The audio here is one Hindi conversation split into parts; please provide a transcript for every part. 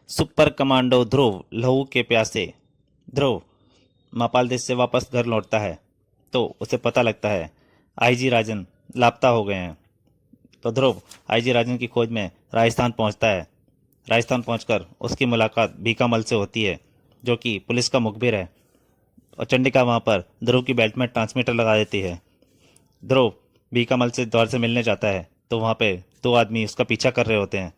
सुपर कमांडो ध्रुव लहू के प्यासे। ध्रुव मापाल देश से वापस घर लौटता है तो उसे पता लगता है आईजी राजन लापता हो गए हैं। तो ध्रुव आईजी राजन की खोज में राजस्थान पहुंचता है। राजस्थान पहुंचकर उसकी मुलाकात भीकामल से होती है जो कि पुलिस का मुखबिर है, और चंडिका वहां पर ध्रुव की बेल्ट में ट्रांसमीटर लगा देती है। ध्रुव भीकामल से दौर से मिलने जाता है तो वहां पे दो आदमी उसका पीछा कर रहे होते हैं।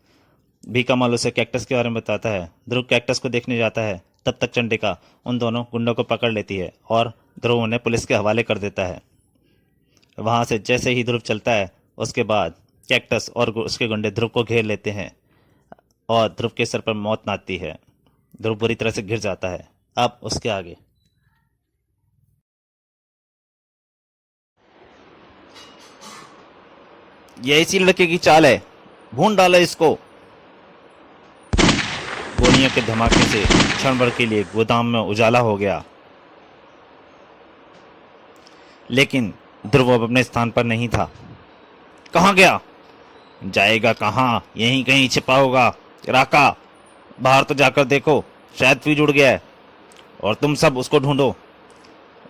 भीकामल उसे कैक्टस के बारे में बताता है। ध्रुव कैक्टस को देखने जाता है, तब तक चंडिका उन दोनों गुंडों को पकड़ लेती है और ध्रुव उन्हें पुलिस के हवाले कर देता है। वहां से जैसे ही ध्रुव चलता है उसके बाद कैक्टस और उसके गुंडे ध्रुव को घेर लेते हैं और ध्रुव के सर पर मौत नाचती है। ध्रुव बुरी तरह से गिर जाता है। अब उसके आगे ये इसी लड़के की चाल है, भून डालो इसको। गोलियों के धमाके से क्षण भर के लिए गोदाम में उजाला हो गया, लेकिन ध्रुव अब अपने स्थान पर नहीं था। कहाँ गया? जाएगा कहाँ, यहीं कहीं छिपा होगा। राका, बाहर तो जाकर देखो, शायद फ्यूज उड़ गया है। और तुम सब उसको ढूंढो।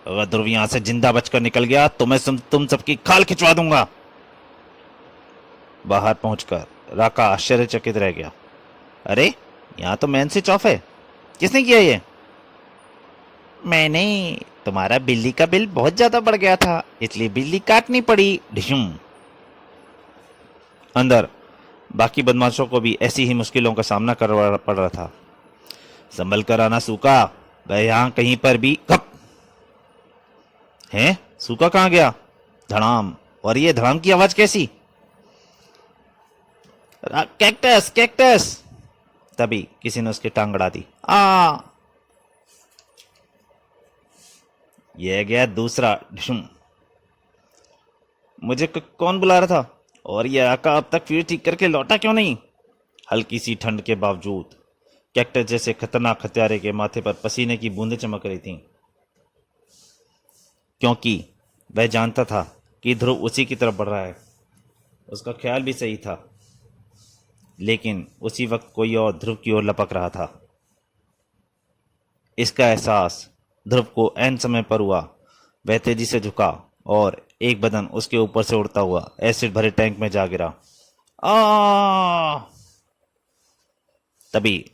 अगर ध्रुव यहाँ से जिंदा बचकर निकल गया तो मैं तुम सबकी खाल खिंचवा दूंगा। बाहर पहुंचकर राका आश्चर्यचकित रह गया। अरे, यहाँ तो मैन स्विच ऑफ है। किसने किया ये? मैंने। तुम्हारा बिजली का बिल बहुत ज्यादा बढ़ गया था, इसलिए बिजली काटनी पड़ी। ढिशुम। अंदर बाकी बदमाशों को भी ऐसी ही मुश्किलों का सामना करना पड़ रहा था। संभल कर आना सूका, वह यहाँ कहीं पर भी कप है। सूका कहाँ गया? धड़ाम। और ये धड़ाम की आवाज कैसी? Cactus cactus. तभी किसी ने उसकी टांग अड़ा दी। यह गया दूसरा। ढिशुम। मुझे कौन बुला रहा था? और यह आका अब तक फिर ठीक करके लौटा क्यों नहीं? हल्की सी ठंड के बावजूद कैक्टस जैसे खतरनाक हत्यारे के माथे पर पसीने की बूंदें चमक रही थीं, क्योंकि वह जानता था कि ध्रुव उसी की तरफ बढ़ रहा है। उसका ख्याल भी सही था, लेकिन उसी वक्त कोई और ध्रुव की ओर लपक रहा था। इसका एहसास ध्रुव को ऐन समय पर हुआ। वह तेजी से झुका और एक बदन उसके ऊपर से उड़ता हुआ एसिड भरे टैंक में जा गिरा। आ! तभी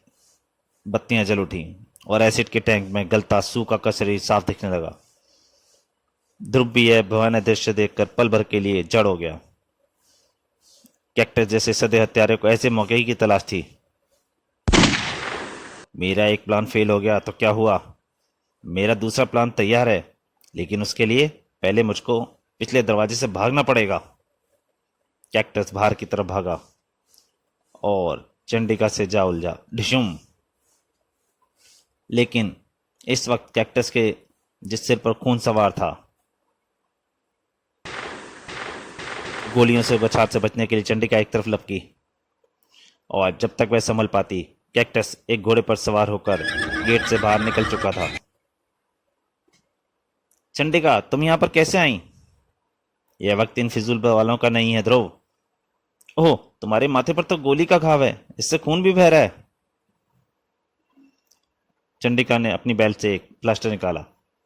बत्तियां जल उठी और एसिड के टैंक में गलता सूखा का शरीर साफ दिखने लगा। ध्रुव भी यह भयानक दृश्य देखकर पल भर के लिए जड़ हो गया। कैक्टस जैसे सदे हत्यारे को ऐसे मौके की तलाश थी। मेरा एक प्लान फेल हो गया तो क्या हुआ? मेरा दूसरा प्लान तैयार है, लेकिन उसके लिए पहले मुझको पिछले दरवाजे से भागना पड़ेगा। कैक्टस बाहर की तरफ भागा और चंडिका से जा उलझा। ढिशुम। लेकिन इस वक्त कैक्टस के जिस सिर पर खून सवार था, गोलियों से बचाव से बचने के लिए चंडिका एक तरफ लपकी, और जब तक वह संभल पाती कैक्टस एक घोड़े पर सवार होकर गेट से बाहर निकल चुका था। चंडिका, तुम यहां पर कैसे आई? यह वक्त इन फिजूल वालों का नहीं है ध्रुव। ओह, तुम्हारे माथे पर तो गोली का घाव है, इससे खून भी बह रहा है। चंडिका ने अपनी बेल्ट से एक प्लास्टर निकाला।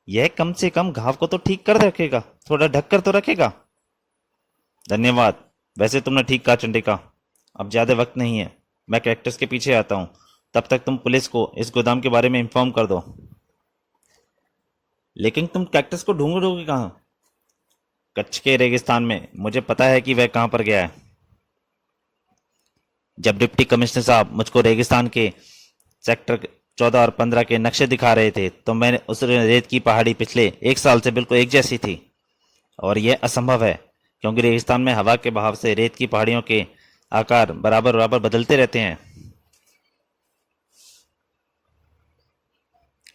यह कम से कम घाव को तो ठीक कर रखेगा, थोड़ा ढक कर तो रखेगा। धन्यवाद। वैसे तुमने ठीक कहा चंडिका, अब ज्यादा वक्त नहीं है। मैं कैक्टस के पीछे आता हूं, तब तक तुम पुलिस को इस गोदाम के बारे में इंफॉर्म कर दो। लेकिन तुम कैक्टस को ढूंढोगे कहां? कच्छ के रेगिस्तान में। मुझे पता है कि वह कहां पर गया है। जब डिप्टी कमिश्नर साहब मुझको रेगिस्तान के सेक्टर 14 और 15 के नक्शे दिखा रहे थे तो मैंने उस रेत की पहाड़ी पिछले एक साल से बिल्कुल एक जैसी थी। और यह असंभव है, क्योंकि रेगिस्तान में हवा के बहाव से रेत की पहाड़ियों के आकार बराबर बराबर बदलते रहते हैं।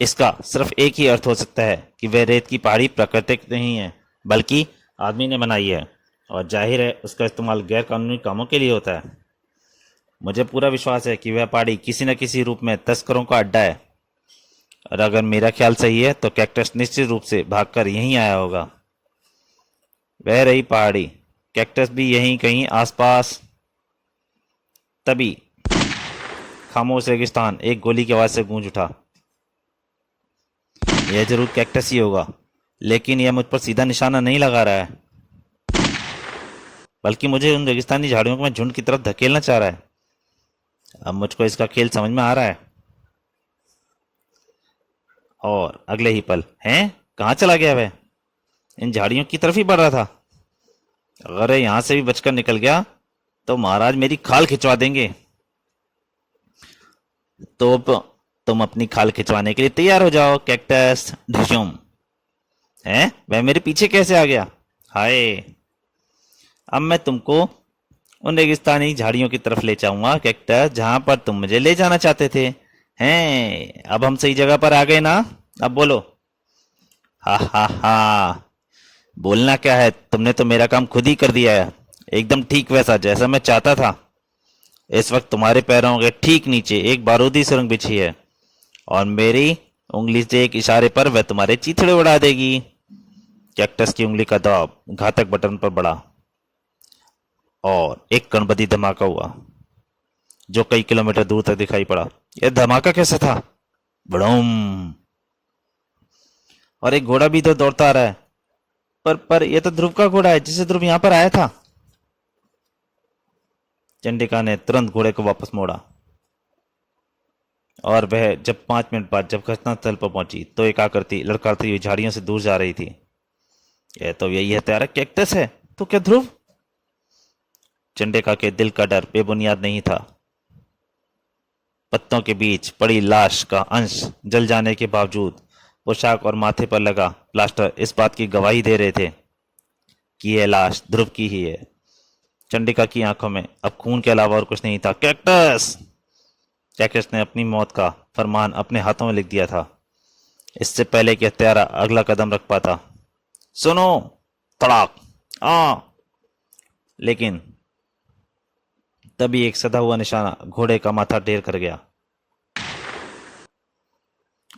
इसका सिर्फ एक ही अर्थ हो सकता है कि वह रेत की पहाड़ी प्राकृतिक नहीं है, बल्कि आदमी ने बनाई है, और जाहिर है उसका इस्तेमाल गैर कानूनी कामों के लिए होता है। मुझे पूरा विश्वास है कि वह पहाड़ी किसी न किसी रूप में तस्करों का अड्डा है, और अगर मेरा ख्याल सही है तो कैक्टस निश्चित रूप से भागकर यहीं आया होगा। वह रही पहाड़ी, कैक्टस भी यहीं कहीं आसपास। तभी खामोश रेगिस्तान एक गोली की आवाज से गूंज उठा। यह जरूर कैक्टस ही होगा, लेकिन यह मुझ पर सीधा निशाना नहीं लगा रहा है, बल्कि मुझे उन रेगिस्तानी झाड़ियों में झुंड की तरफ धकेलना चाह रहा है। अब मुझको इसका खेल समझ में आ रहा है। और अगले ही पल, हैं, कहाँ चला गया वह? इन झाड़ियों की तरफ ही बढ़ रहा था। अगर यहां से भी बचकर निकल गया तो महाराज मेरी खाल खिंचवा देंगे। तो अब तुम अपनी खाल खिंचवाने के लिए तैयार हो जाओ कैक्टस। ढिशुम। हैं, वह मेरे पीछे कैसे आ गया? हाय, अब मैं तुमको उन रेगिस्तानी झाड़ियों की तरफ ले जाऊंगा कैक्टस, जहां पर तुम मुझे ले जाना चाहते थे। हैं, अब हम सही जगह पर आ गए ना? अब बोलो। हा हा हा, बोलना क्या है, तुमने तो मेरा काम खुद ही कर दिया है, एकदम ठीक वैसा जैसा मैं चाहता था। इस वक्त तुम्हारे पैरों के ठीक नीचे एक बारूदी सुरंग बिछी है, और मेरी उंगली से एक इशारे पर वह तुम्हारे चीथड़े उड़ा देगी। कैक्टस की उंगली का दबाव घातक बटन पर बढ़ा और एक कणबदी धमाका हुआ जो कई किलोमीटर दूर तक दिखाई पड़ा। यह धमाका कैसा था? बड़ूम! और एक घोड़ा भी तो दौड़ता आ रहा है। पर यह तो ध्रुव का घोड़ा है, जिसे ध्रुव यहां पर आया था। चंडिका ने तुरंत घोड़े को वापस मोड़ा, और वह जब 5 मिनट बाद जब घटनास्थल पर पहुंची तो एक आकृति लड़खड़ाती हुई झाड़ियों से दूर जा रही थी। यह तो यही हत्यारा कैक्टस है। तो क्या ध्रुव? चंडिका के दिल का डर बेबुनियाद नहीं था। पत्तों के बीच पड़ी लाश का अंश जल जाने के बावजूद पोशाक और माथे पर लगा प्लास्टर इस बात की गवाही दे रहे थे कि यह लाश ध्रुव की ही है। चंडिका की आंखों में अब खून के अलावा और कुछ नहीं था। कैक्टस! कैक्टस ने अपनी मौत का फरमान अपने हाथों में लिख दिया था, इससे पहले कि हत्यारा अगला कदम रख पाता। सुनो! तड़ाक! लेकिन तभी एक सधा हुआ निशाना घोड़े का माथा ढेर कर गया,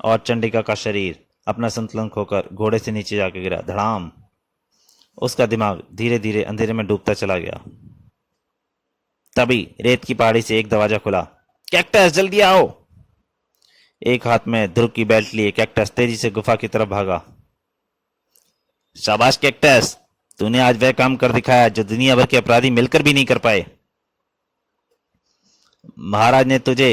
और चंडिका का शरीर अपना संतुलन खोकर घोड़े से नीचे जाकर गिरा। धड़ाम! उसका दिमाग धीरे धीरे अंधेरे में डूबता चला गया। तभी रेत की पहाड़ी से एक दरवाजा खुला। कैक्टस, जल्दी आओ! एक हाथ में ध्रुव की बेल्ट लिए कैक्टस तेजी से गुफा की तरफ भागा। शाबाश कैक्टस, तूने आज वह काम कर दिखाया जो दुनिया भर के अपराधी मिलकर भी नहीं कर पाए। महाराज ने तुझे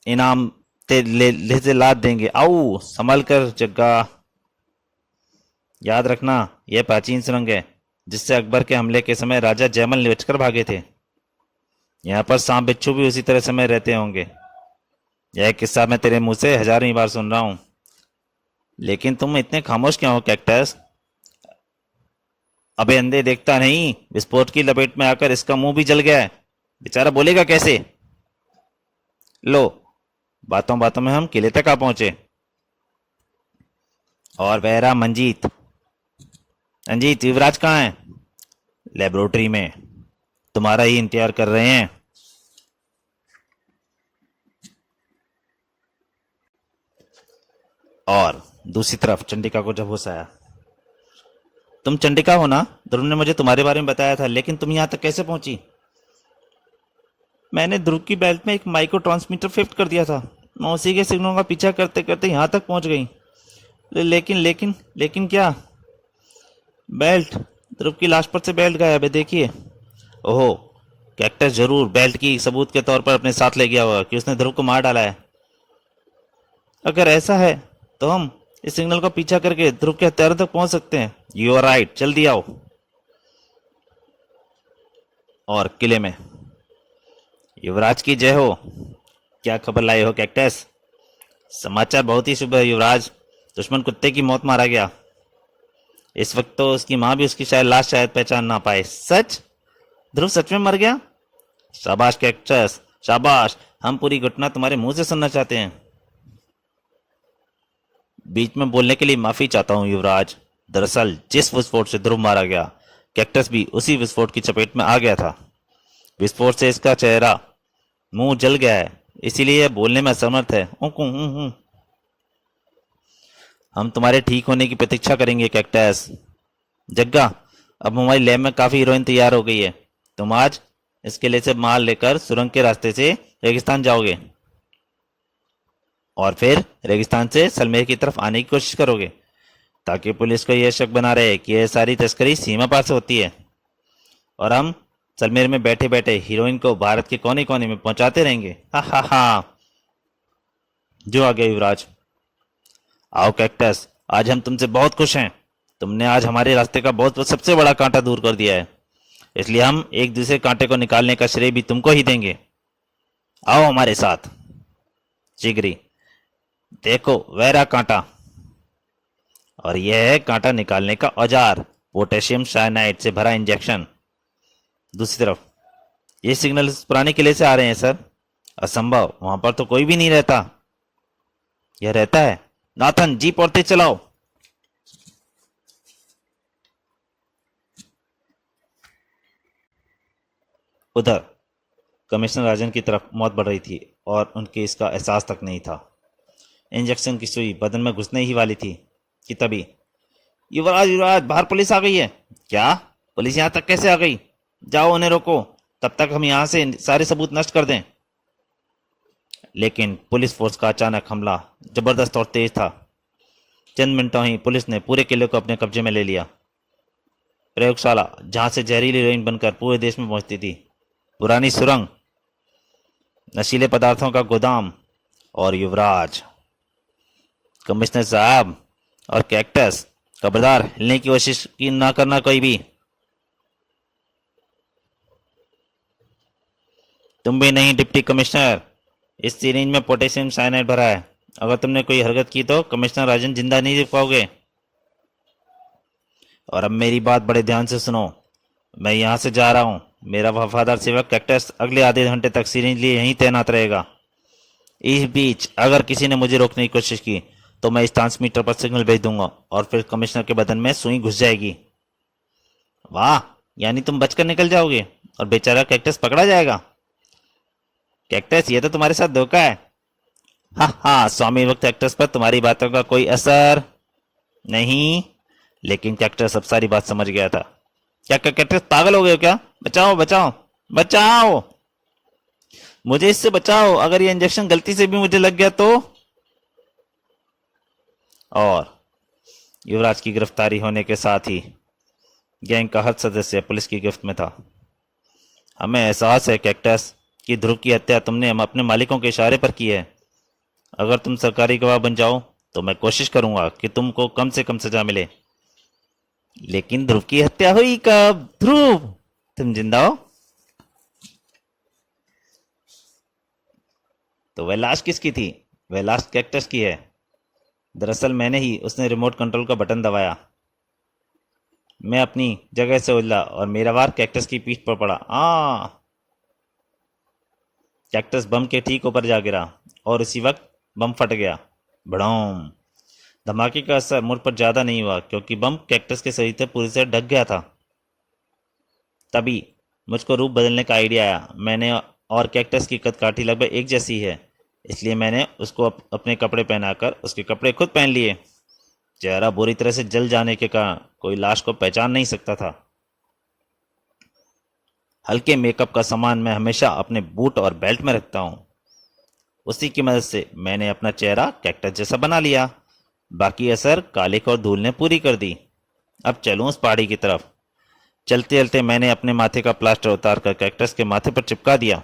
इनाम ले से लाद देंगे। आओ, संभल कर जग्गा। याद रखना, यह प्राचीन सुरंग है जिससे अकबर के हमले के समय राजा जयमल बचकर भागे थे। यहाँ पर सांप बिच्छू भी उसी तरह समय रहते होंगे। यह किस्सा मैं तेरे मुंह से 1000वीं बार सुन रहा हूं, लेकिन तुम इतने खामोश क्यों हो कैक्टस? अबे अंधे, देखता नहीं, विस्फोट की लपेट में आकर इसका मुंह भी जल गया है। बेचारा बोलेगा कैसे? लो, बातों बातों में हम किले तक आ पहुंचे। और वह रहा मंजीत। रंजीत, युवराज कहाँ है? लेबोरेटरी में, तुम्हारा ही इंतजार कर रहे हैं। और दूसरी तरफ चंडिका को जब होश आया। तुम चंडिका हो ना? ध्रुव ने मुझे तुम्हारे बारे में बताया था, लेकिन तुम यहां तक कैसे पहुंची? मैंने ध्रुव की बेल्ट में एक माइक्रो ट्रांसमीटर फिट कर दिया था। मैं उसी के सिग्नलों का पीछा करते करते यहां तक पहुंच गई। लेकिन लेकिन लेकिन क्या? बेल्ट, ध्रुव की लाश पर से बेल्ट गायब है, देखिए। ओहो, कैक्टस जरूर बेल्ट की सबूत के तौर पर अपने साथ ले गया होगा कि उसने ध्रुव को मार डाला है। अगर ऐसा है तो हम इस सिग्नल का पीछा करके ध्रुव के हत्यारों तक पहुंच सकते हैं। यू आर राइट, जल्दी आओ। और किले में। युवराज की जय हो। क्या खबर लाए हो कैक्टस? समाचार बहुत ही शुभ है युवराज। दुश्मन कुत्ते की मौत मारा गया। इस वक्त तो उसकी मां भी उसकी शायद पहचान ना पाए। सच? ध्रुव सच में मर गया? शाबाश कैक्टस, शाबाश। हम पूरी घटना तुम्हारे मुंह से सुनना चाहते हैं। बीच में बोलने के लिए माफी चाहता हूं युवराज। दरअसल जिस विस्फोट से ध्रुव मारा गया, कैक्टस भी उसी विस्फोट की चपेट में आ गया था। विस्फोट से इसका चेहरा, मुंह जल गया है, इसीलिए यह बोलने में असमर्थ है। हम तुम्हारे ठीक होने की प्रतीक्षा करेंगे कैक्टस। जग्गा, अब हमारी लैब में काफी हीरोइन तैयार हो गई है। तुम आज इसके लिए से माल लेकर सुरंग के रास्ते से रेगिस्तान जाओगे और फिर रेगिस्तान से सलमेर की तरफ आने की कोशिश करोगे ताकि पुलिस को यह शक बना रहे कि यह सारी तस्करी सीमा पार से होती है और हम सलमेर में बैठे बैठे हीरोइन को भारत के कोने कोने में पहुंचाते रहेंगे। हा हा हा। जो आ गया युवराज। आओ कैक्टस, आज हम तुमसे बहुत खुश हैं। तुमने आज हमारे रास्ते का बहुत सबसे बड़ा कांटा दूर कर दिया है, इसलिए हम एक दूसरे कांटे को निकालने का श्रेय भी तुमको ही देंगे। आओ हमारे साथ। जिगरी, देखो वह रहा कांटा, और यह है कांटा निकालने का औजार, पोटेशियम साइनाइड से भरा इंजेक्शन। दूसरी तरफ, ये सिग्नल पुराने किले से आ रहे हैं सर। असंभव, वहां पर तो कोई भी नहीं रहता। यह रहता है। नाथन, जीप और तेज चलाओ। उधर कमिश्नर राजन की तरफ मौत बढ़ रही थी और उनके इसका एहसास तक नहीं था। इंजेक्शन की सुई बदन में घुसने ही वाली थी कि तभी, युवराज युवराज, बाहर पुलिस आ गई है। क्या? पुलिस यहां तक कैसे आ गई? जाओ उन्हें रोको, तब तक हम यहां से सारे सबूत नष्ट कर दें। लेकिन पुलिस फोर्स का अचानक हमला जबरदस्त और तेज था। चंद मिनटों ही पुलिस ने पूरे किले को अपने कब्जे में ले लिया। प्रयोगशाला, जहां से जहरीली हीरोइन बनकर पूरे देश में पहुंचती थी, पुरानी सुरंग, नशीले पदार्थों का गोदाम और युवराज। कमिश्नर साहब और कैक्टस, खबरदार हिलने की कोशिश की ना करना कोई भी। तुम भी नहीं डिप्टी कमिश्नर, इस सिरिंज में पोटेशियम साइनाइड भरा है। अगर तुमने कोई हरकत की तो कमिश्नर राजन जिंदा नहीं देख पाओगे। और अब मेरी बात बड़े ध्यान से सुनो, मैं यहां से जा रहा हूं। मेरा वफादार सेवक कैक्टस अगले आधे घंटे तक सिरिंज लिए यहीं तैनात रहेगा। इस बीच अगर किसी ने मुझे रोकने की कोशिश की तो मैं इस ट्रांसमीटर पर सिग्नल भेज दूंगा और फिर कमिश्नर के बदन में सुई घुस जाएगी। वाह, यानी तुम बचकर निकल जाओगे और बेचारा कैक्टस पकड़ा जाएगा। कैक्टस, ये तो तुम्हारे साथ धोखा है। हाँ हाँ, स्वामी वक्त कैक्टस पर तुम्हारी बातों का कोई असर नहीं। लेकिन कैक्टस अब सारी बात समझ गया था। क्या कैक्टस पागल हो गए हो क्या? बचाओ बचाओ बचाओ, मुझे इससे बचाओ। अगर ये इंजेक्शन गलती से भी मुझे लग गया तो। और युवराज की गिरफ्तारी होने के साथ ही गैंग का हर सदस्य पुलिस की गिरफ्त में था। हमें एहसास है कैक्टस कि ध्रुव की हत्या तुमने हम अपने मालिकों के इशारे पर की है। अगर तुम सरकारी गवाह बन जाओ तो मैं कोशिश करूंगा कि तुमको कम से कम सजा मिले। लेकिन ध्रुव की हत्या हुई कब? ध्रुव, तुम जिंदा हो तो वह लाश किसकी थी? वह लाश कैक्टस की है। दरअसल मैंने ही उसने रिमोट कंट्रोल का बटन दबाया। मैं अपनी जगह से उछला और मेरा वार कैक्टस की पीठ पर पड़ा। कैक्टस बम के ठीक ऊपर जा गिरा और उसी वक्त बम फट गया। भड़ोम। धमाके का असर मुझ पर ज्यादा नहीं हुआ क्योंकि बम कैक्टस के शरीर से पूरी से ढक गया था। तभी मुझको रूप बदलने का आइडिया आया। मैंने और कैक्टस की कदकाठी लगभग एक जैसी है, इसलिए मैंने उसको अपने कपड़े पहनाकर उसके कपड़े खुद पहन लिए। चेहरा बुरी तरह से जल जाने के कारण कोई लाश को पहचान नहीं सकता था। हल्के मेकअप का सामान मैं हमेशा अपने बूट और बेल्ट में रखता हूँ। उसी की मदद से मैंने अपना चेहरा कैक्टस जैसा बना लिया। बाकी असर कालिक और धूल ने पूरी कर दी। अब चलूं उस पहाड़ी की तरफ। चलते चलते मैंने अपने माथे का प्लास्टर उतार कर कैक्टस के माथे पर चिपका दिया।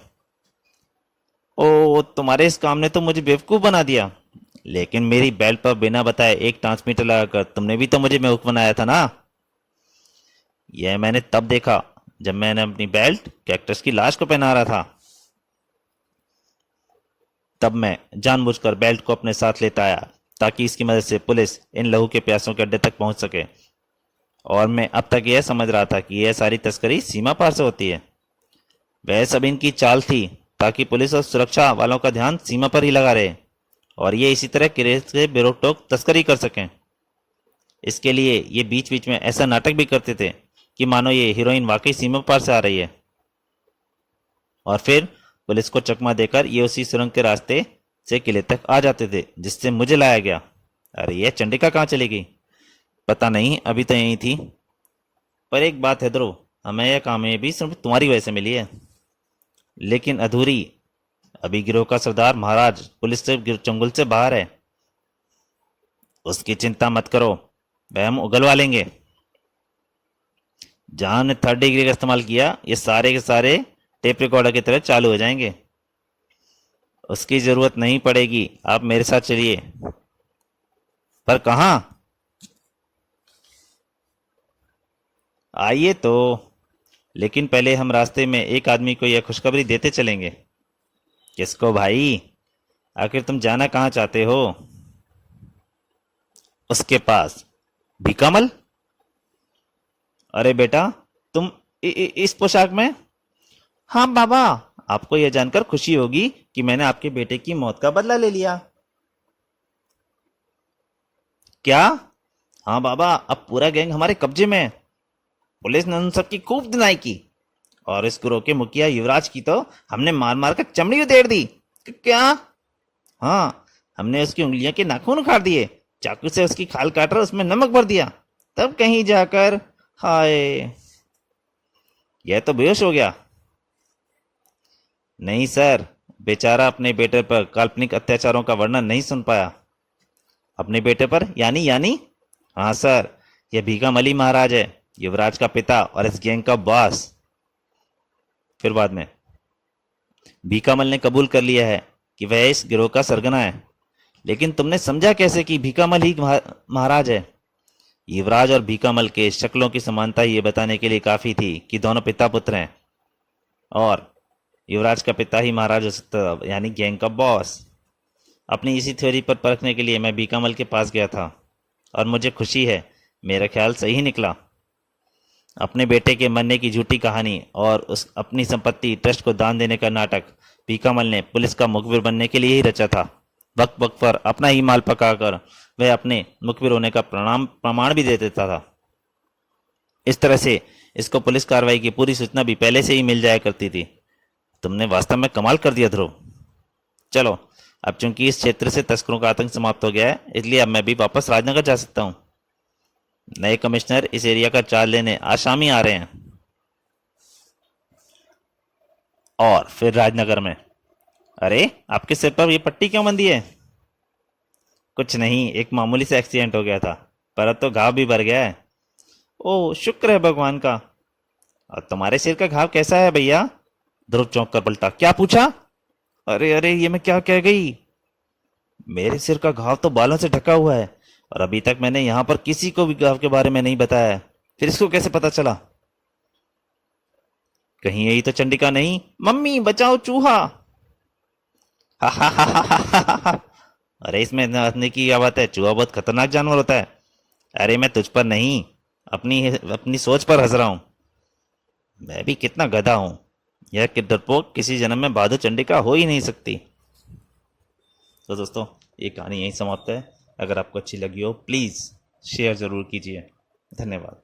ओ, तुम्हारे इस काम ने तो मुझे बेवकूफ बना दिया। लेकिन मेरी बेल्ट पर बिना बताए एक ट्रांसमीटर लगाकर तुमने भी तो मुझे बेवकूफ बनाया था ना। यह मैंने तब देखा जब मैंने अपनी बेल्ट कैक्टस की लाश को पहना रहा था। तब मैं जानबूझकर बेल्ट को अपने साथ लेता आया ताकि इसकी मदद से पुलिस इन लहू के प्यासों के अड्डे तक पहुंच सके। और मैं अब तक यह समझ रहा था कि यह सारी तस्करी सीमा पार से होती है। वह सब इनकी चाल थी ताकि पुलिस और सुरक्षा वालों का ध्यान सीमा पर ही लगा रहे और ये इसी तरह किले से बेरोक-टोक तस्करी कर सकें। इसके लिए ये बीच बीच में ऐसा नाटक भी करते थे कि मानो ये हीरोइन वाकई सीमा पार से आ रही है। और फिर पुलिस को चकमा देकर ये उसी सुरंग के रास्ते से किले तक आ जाते थे जिससे मुझे लाया गया। अरे यह चंडिका कहाँ चली गई? पता नहीं, अभी तो यहीं थी। पर एक बात है ध्रुव, हमें यह कामयाबी सिर्फ तुम्हारी वजह से मिली है। लेकिन अधूरी। अभी गिरोह का सरदार महाराज पुलिस से चंगुल से बाहर है। उसकी चिंता मत करो, वह हम उगलवा लेंगे। जहां ने 3rd डिग्री का इस्तेमाल किया, ये सारे के सारे टेप रिकॉर्डर की तरह चालू हो जाएंगे। उसकी जरूरत नहीं पड़ेगी, आप मेरे साथ चलिए। पर कहां? आइए तो। लेकिन पहले हम रास्ते में एक आदमी को यह खुशखबरी देते चलेंगे। किसको भाई? आखिर तुम जाना कहां चाहते हो? उसके पास। भिकामल? अरे बेटा, तुम इस पोशाक में? हाँ बाबा, आपको यह जानकर खुशी होगी कि मैंने आपके बेटे की मौत का बदला ले लिया। क्या? हाँ बाबा, अब पूरा गैंग हमारे कब्जे में है। पुलिस ने उन सबकी खूब धुनाई की, और इस गिरोह के मुखिया युवराज की तो हमने मार मार कर चमड़ी उधेड़ दी। क्या? हाँ, हमने उसकी उंगलियों के नाखून उखाड़ दिए, चाकू से उसकी खाल काटकर उसमें नमक भर दिया, तब कहीं जाकर, हाय, यह तो बेहोश हो गया। नहीं सर, बेचारा अपने बेटे पर काल्पनिक अत्याचारों का वर्णन नहीं सुन पाया। अपने बेटे पर? यानी? हाँ सर, यह भीखम अली महाराज है, युवराज का पिता और इस गैंग का बॉस। फिर बाद में भीखामल ने कबूल कर लिया है कि वह इस गिरोह का सरगना है। लेकिन तुमने समझा कैसे कि भीखामल ही महाराज है? युवराज और भीखामल के शक्लों की समानता ये बताने के लिए काफी थी कि दोनों पिता पुत्र हैं, और युवराज का पिता ही महाराज हो सकता था, यानी गैंग का बॉस। अपनी इसी थ्योरी पर परखने के लिए मैं भीखामल के पास गया था, और मुझे खुशी है मेरा ख्याल सही निकला। अपने बेटे के मरने की झूठी कहानी और उस अपनी संपत्ति ट्रस्ट को दान देने का नाटक भीखामल ने पुलिस का मुखबिर बनने के लिए ही रचा था। वक्त वक्त पर अपना ही माल पकाकर वह अपने मुखबिर होने का प्रमाण भी दे देता था। इस तरह से इसको पुलिस कार्रवाई की पूरी सूचना भी पहले से ही मिल जाया करती थी। तुमने वास्तव में कमाल कर दिया ध्रुव। चलो, अब चूंकि इस क्षेत्र से तस्करों का आतंक समाप्त हो गया है, इसलिए अब मैं भी वापस राजनगर जा सकता हूँ। नए कमिश्नर इस एरिया का चार्ज लेने आज शाम ही आ रहे हैं। और फिर राजनगर में। अरे, आपके सिर पर ये पट्टी क्यों बंधी है? कुछ नहीं, एक मामूली से एक्सीडेंट हो गया था, पर अब तो घाव भी भर गया है। ओह, शुक्र है भगवान का। और तुम्हारे सिर का घाव कैसा है भैया? ध्रुव चौंक कर पलटा। क्या पूछा? अरे अरे, ये मैं क्या कह गई? मेरे सिर का घाव तो बालों से ढका हुआ है, और अभी तक मैंने यहाँ पर किसी को भी घाव के बारे में नहीं बताया है। फिर इसको कैसे पता चला? कहीं यही तो चंडिका नहीं? मम्मी बचाओ, चूहा! अरे, इसमें हंसने की क्या बात है? चूहा बहुत खतरनाक जानवर होता है। अरे, मैं तुझ पर नहीं, अपनी अपनी सोच पर हंस रहा हूं। मैं भी कितना गधा हूं। यह कि डरपोक किसी जन्म में बहादुर चंडिका हो ही नहीं सकती। तो दोस्तों, ये कहानी यहीं समाप्त है। अगर आपको अच्छी लगी हो, प्लीज़ शेयर ज़रूर कीजिए। धन्यवाद।